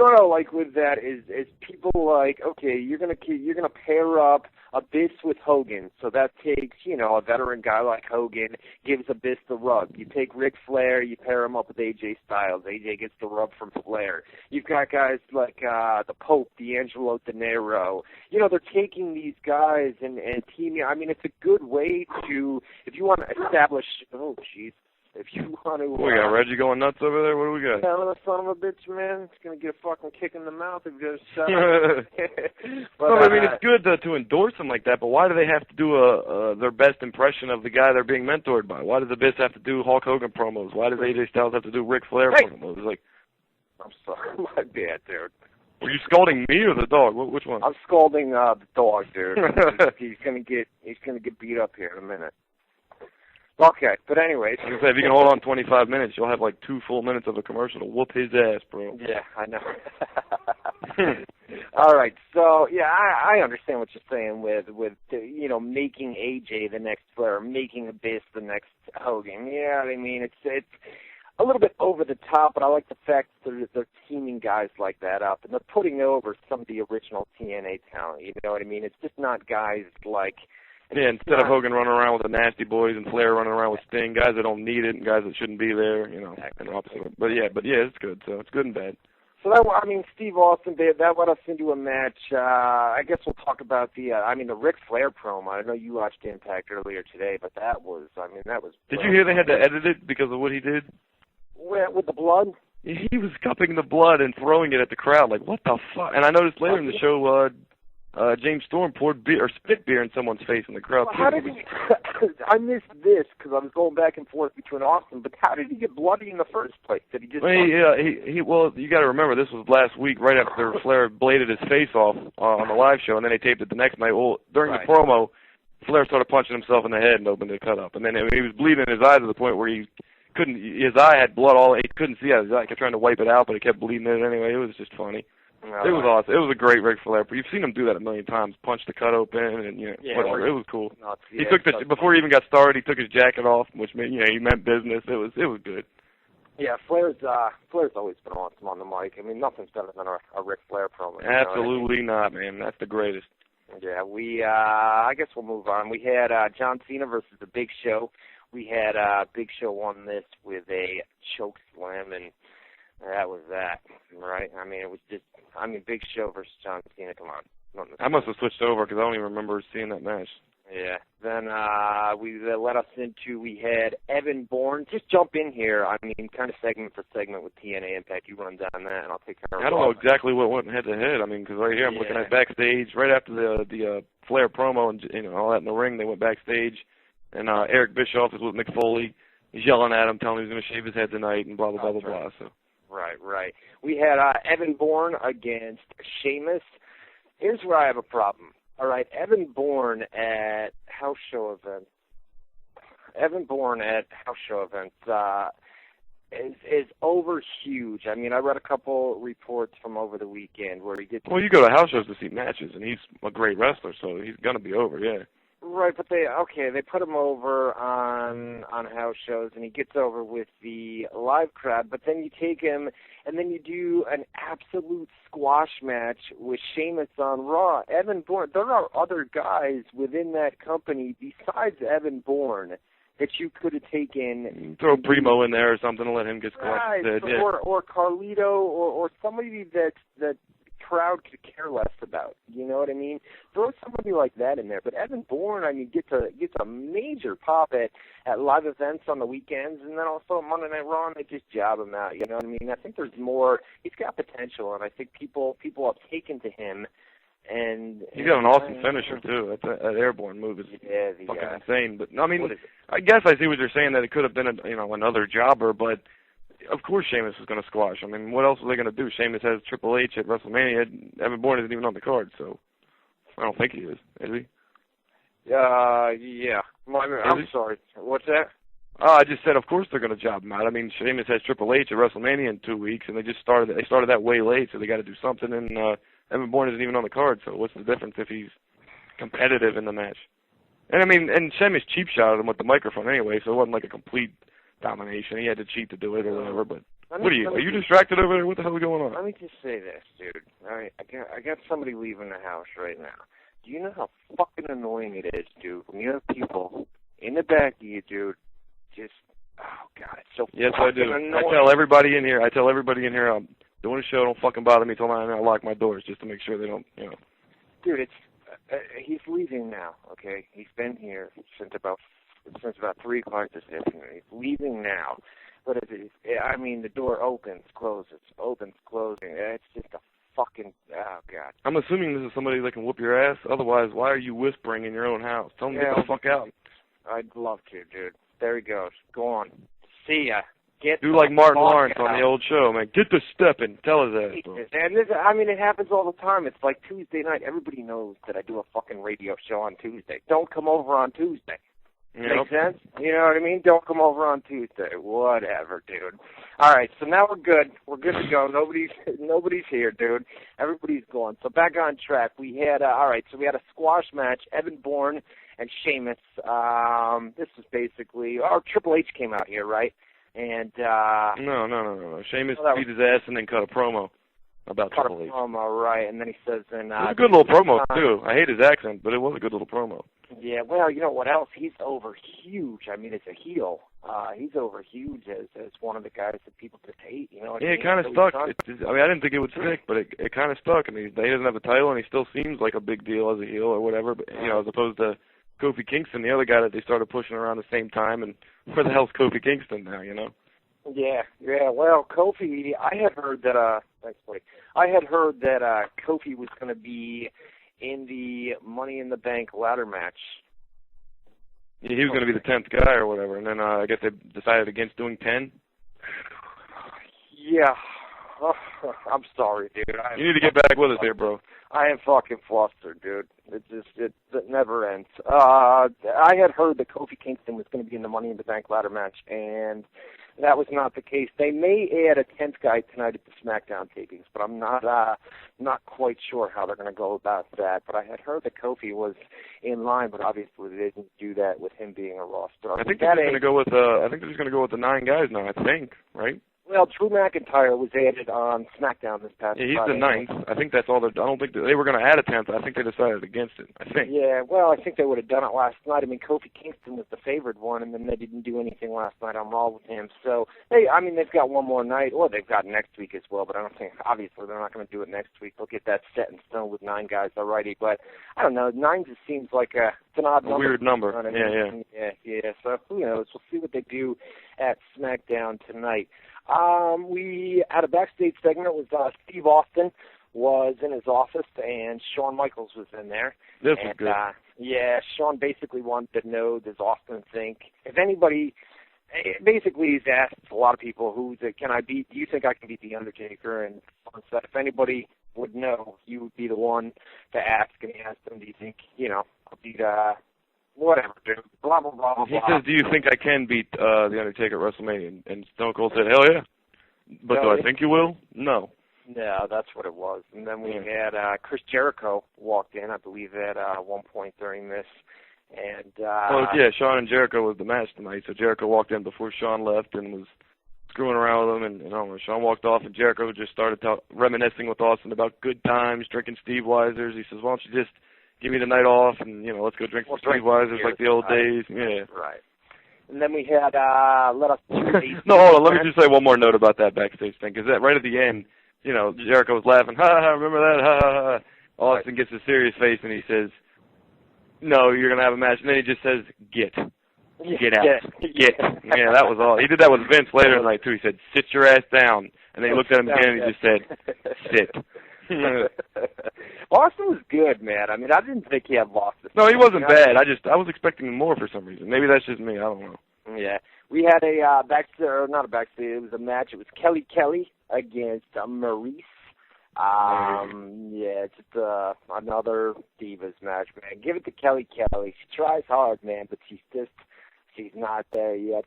what I like with that is people like, okay, you're gonna pair up Abyss with Hogan, so that takes, you know, a veteran guy like Hogan gives Abyss the rub. You take Ric Flair, you pair him up with AJ Styles. AJ gets the rub from Flair. You've got guys like the Pope, D'Angelo De Niro. You know, they're taking these guys and teaming. I mean, it's a good way to, if you want to establish. Oh, jeez. If you want to... we got Reggie going nuts over there? What do we got? The son of a bitch, man. It's going to get a fucking kick in the mouth if you just shut But, I mean, it's good to endorse them like that, but why do they have to do their best impression of the guy they're being mentored by? Why does Abyss have to do Hulk Hogan promos? Why does AJ Styles have to do Ric Flair promos? It's like, I'm sorry. My bad, dude. Were you scolding me or the dog? Which one? I'm scolding the dog, dude. He's going to get beat up here in a minute. Okay, but anyways. I was gonna say, if you can hold on 25 minutes, you'll have like 2 full minutes of a commercial to whoop his ass, bro. Yeah, I know. All right, so yeah, I understand what you're saying with you know, making AJ the next Flair, making Abyss the next Hogan. Yeah, I mean it's a little bit over the top, but I like the fact that they're teaming guys like that up and they're putting over some of the original TNA talent. You know what I mean? It's just not guys like. Yeah, instead of Hogan running around with the Nasty Boys and Flair running around with Sting, guys that don't need it and guys that shouldn't be there, you know, and opposite. But yeah, it's good. So it's good and bad. So Steve Austin, that led us into a match. I guess we'll talk about the Ric Flair promo. I know you watched Impact earlier today, but that was. Did you hear they had to edit it because of what he did? With the blood? He was cupping the blood and throwing it at the crowd. Like, what the fuck? And I noticed later in the show, James Storm poured beer or spit beer in someone's face in the crowd. Well, how did he? I missed this because I was going back and forth between Austin. But how did he get bloody in the first place? Did he just? Well, well, you got to remember this was last week, right after Flair bladed his face off on the live show, and then they taped it the next night. Well, during the promo, Flair started punching himself in the head and opened the cut up, and then he was bleeding in his eye to the point where he couldn't. His eye had blood all. He couldn't see out of his eye. He kept trying to wipe it out, but it kept bleeding in it anyway. It was just funny. It was awesome. It was a great Ric Flair. You've seen him do that a million times. Punch the cut open, and whatever. It was cool. He took before he even got started. He took his jacket off, which meant he meant business. It was good. Yeah, Flair's always been awesome on the mic. I mean, nothing's better than a Ric Flair promo. Absolutely not, man. That's the greatest. Yeah, I guess we'll move on. We had John Cena versus the Big Show. We had Big Show won this with a choke slam, and that was that, right? I mean, it was just, Big Show versus John Cena, come on. I must have switched over because I don't even remember seeing that match. Yeah. Then that led us into, we had Evan Bourne. Just jump in here, kind of segment for segment with TNA Impact. You run down that, and I'll take care of it. I don't know exactly what went head-to-head. Because right here I'm looking at backstage, right after the Flair promo and all that in the ring, they went backstage, and Eric Bischoff is with Mick Foley. He's yelling at him, telling him he's going to shave his head tonight, and blah, blah, blah, blah, blah. So. Right. We had Evan Bourne against Sheamus. Here's where I have a problem. All right, Evan Bourne at house show events. Is over huge. I read a couple reports from over the weekend where he gets. Well, you go to house shows to see matches, and he's a great wrestler, so he's gonna be over, yeah. Right, but they put him over on house shows, and he gets over with the live crowd. But then you take him, and then you do an absolute squash match with Sheamus on Raw. Evan Bourne. There are other guys within that company besides Evan Bourne that you could have taken. Throw Primo in there or something to let him get squashed. Right, or Carlito, or somebody that crowd could care less about. You know what I mean? Throw somebody like that in there. But Evan Bourne, gets a major pop at live events on the weekends, and then also Monday Night Raw, and they just job him out. You know what I mean? I think there's more. He's got potential, and I think people have taken to him. And he's got an awesome finisher too. That airborne move is fucking insane. But I guess I see what you're saying, that it could have been another jobber, but. Of course Sheamus is going to squash. What else are they going to do? Sheamus has Triple H at WrestleMania. Evan Bourne isn't even on the card, so I don't think he is. Is he? Yeah. I'm sorry. What's that? I just said, of course they're going to job him out. Sheamus has Triple H at WrestleMania in 2 weeks, and they started that way late, so they got to do something. And Evan Bourne isn't even on the card, so what's the difference if he's competitive in the match? And and Sheamus cheap shot at him with the microphone anyway, so it wasn't like a complete domination. He had to cheat to do it or whatever, but What are you? Are you distracted over there? What the hell is going on? Let me just say this, dude. All right, I got somebody leaving the house right now. Do you know how fucking annoying it is, dude, when you have people in the back of you, dude, just, oh, God, it's so yes, fucking I do. annoying. I tell everybody in here, I'm doing a show, don't fucking bother me till 9, and I lock my doors just to make sure they don't, Dude, it's, he's leaving now, okay? He's been here since about 3 o'clock this afternoon. He's leaving now. But the door opens, closes, opens, closing. It's just a fucking, oh, God. I'm assuming this is somebody that can whoop your ass. Otherwise, why are you whispering in your own house? Tell him to get the fuck out. I'd love to, dude. There he goes. Go on. See ya. Do like Martin Lawrence on the old show, man. Get to stepping. Tell his ass, bro. And it happens all the time. It's like Tuesday night. Everybody knows that I do a fucking radio show on Tuesday. Don't come over on Tuesday. Make sense? You know what I mean? Don't come over on Tuesday. Whatever, dude. All right, so now we're good. We're good to go. Nobody's here, dude. Everybody's gone. So back on track. We had we had a squash match. Evan Bourne and Sheamus. This was basically Triple H came out here, right? And no. Sheamus beat his ass and then cut a promo about Triple H. Right? And then he says, "And it was a good little promo too. I hate his accent, but it was a good little promo." Yeah, well, you know what else? He's over huge. I mean, it's a heel. He's over huge as one of the guys that people just hate. You know what I mean? It kind of stuck. I didn't think it would stick, but it kind of stuck. I mean, he doesn't have a title, and he still seems like a big deal as a heel or whatever. But as opposed to Kofi Kingston, the other guy that they started pushing around the same time. And where the hell's Kofi Kingston now? Yeah. Well, Kofi, I had heard that. Thanks, buddy. I had heard that Kofi was going to be in the Money in the Bank ladder match. Yeah, he was going to be the 10th guy or whatever, and then I guess they decided against doing 10. Yeah. I'm sorry, dude. You need to get back with us here, bro. I am fucking flustered, dude. It never ends. I had heard that Kofi Kingston was going to be in the Money in the Bank ladder match, and that was not the case. They may add a 10th guy tonight at the SmackDown tapings, but I'm not quite sure how they're going to go about that. But I had heard that Kofi was in line, but obviously they didn't do that with him being a Raw star. I think they're just going to go with. I think they're just going to go with the 9 guys now. I think, right? Well, Drew McIntyre was added on SmackDown this past Friday. Yeah, he's the 9th. I think that's all. I don't think they were going to add a 10th. I think they decided against it. I think. Yeah, well, I think they would have done it last night. I mean, Kofi Kingston was the favored one, and then they didn't do anything last night on Raw with him. So, they've got one more night, or they've got next week as well, but I don't think, obviously, they're not going to do it next week. They'll get that set in stone with 9 guys already, but I don't know. 9 just seems like it's an odd number. Weird number. You know what I mean? Yeah. So, who knows? We'll see what they do at SmackDown tonight. We had a backstage segment with Steve Austin was in his office, and Shawn Michaels was in there. This was good. Shawn basically wanted to know, does Austin think, if anybody, basically he's asked a lot of people, do you think I can beat The Undertaker? And Shawn said, if anybody would know, you would be the one to ask. And he asked him, do you think, I'll beat, whatever, dude, blah, blah, blah, blah. He says, do you think I can beat The Undertaker at WrestleMania? And Stone Cold said, hell yeah. But do I think you will? No. Yeah, that's what it was. And then we had Chris Jericho walked in, I believe, at one point during this. And Shawn and Jericho was the match tonight. So Jericho walked in before Shawn left and was screwing around with him. And I don't know, Shawn walked off, and Jericho just started reminiscing with Austin about good times, drinking Steve Weisers. He says, why don't you just give me the night off, and, let's go drink some Steve Weisers like the old days. Yeah. Right. And then we had, No, hold on, let me just say one more note about that backstage thing, because right at the end, Jericho was laughing, remember that, ha. Austin gets a serious face, and he says, no, you're going to have a match, and then he just says, get out. Yeah, that was all. He did that with Vince later in the night, too. He said, sit your ass down. And then he looked at him again, and he just said, sit. Austin was good, man. I mean, I didn't think he had lost this. No, he wasn't bad. I was expecting more for some reason. Maybe that's just me. I don't know. Yeah. We had not a backstage, it was a match. It was Kelly against Maurice. Just another Divas match, man. Give it to Kelly. She tries hard, man, but she's not there yet.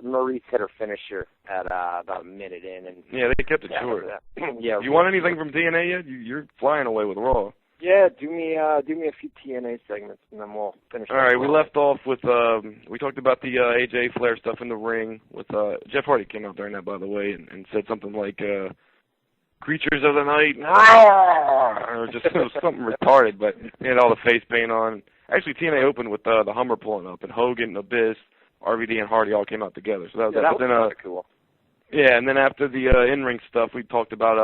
Maurice hit her finisher at about a minute in. And yeah, they kept it short. Yeah. You want anything from TNA yet? You're flying away with Raw. Yeah, do me a few TNA segments, and then we'll finish. All right, we left off with we talked about the AJ Flair stuff in the ring with Jeff Hardy came out during that, by the way, and said something like "creatures of the night," or just it was something retarded, but he had all the face paint on. Actually, TNA opened with the Hummer pulling up, and Hogan, Abyss, RVD, and Hardy all came out together. So that was kind of cool. Yeah, and then after the in-ring stuff, we talked about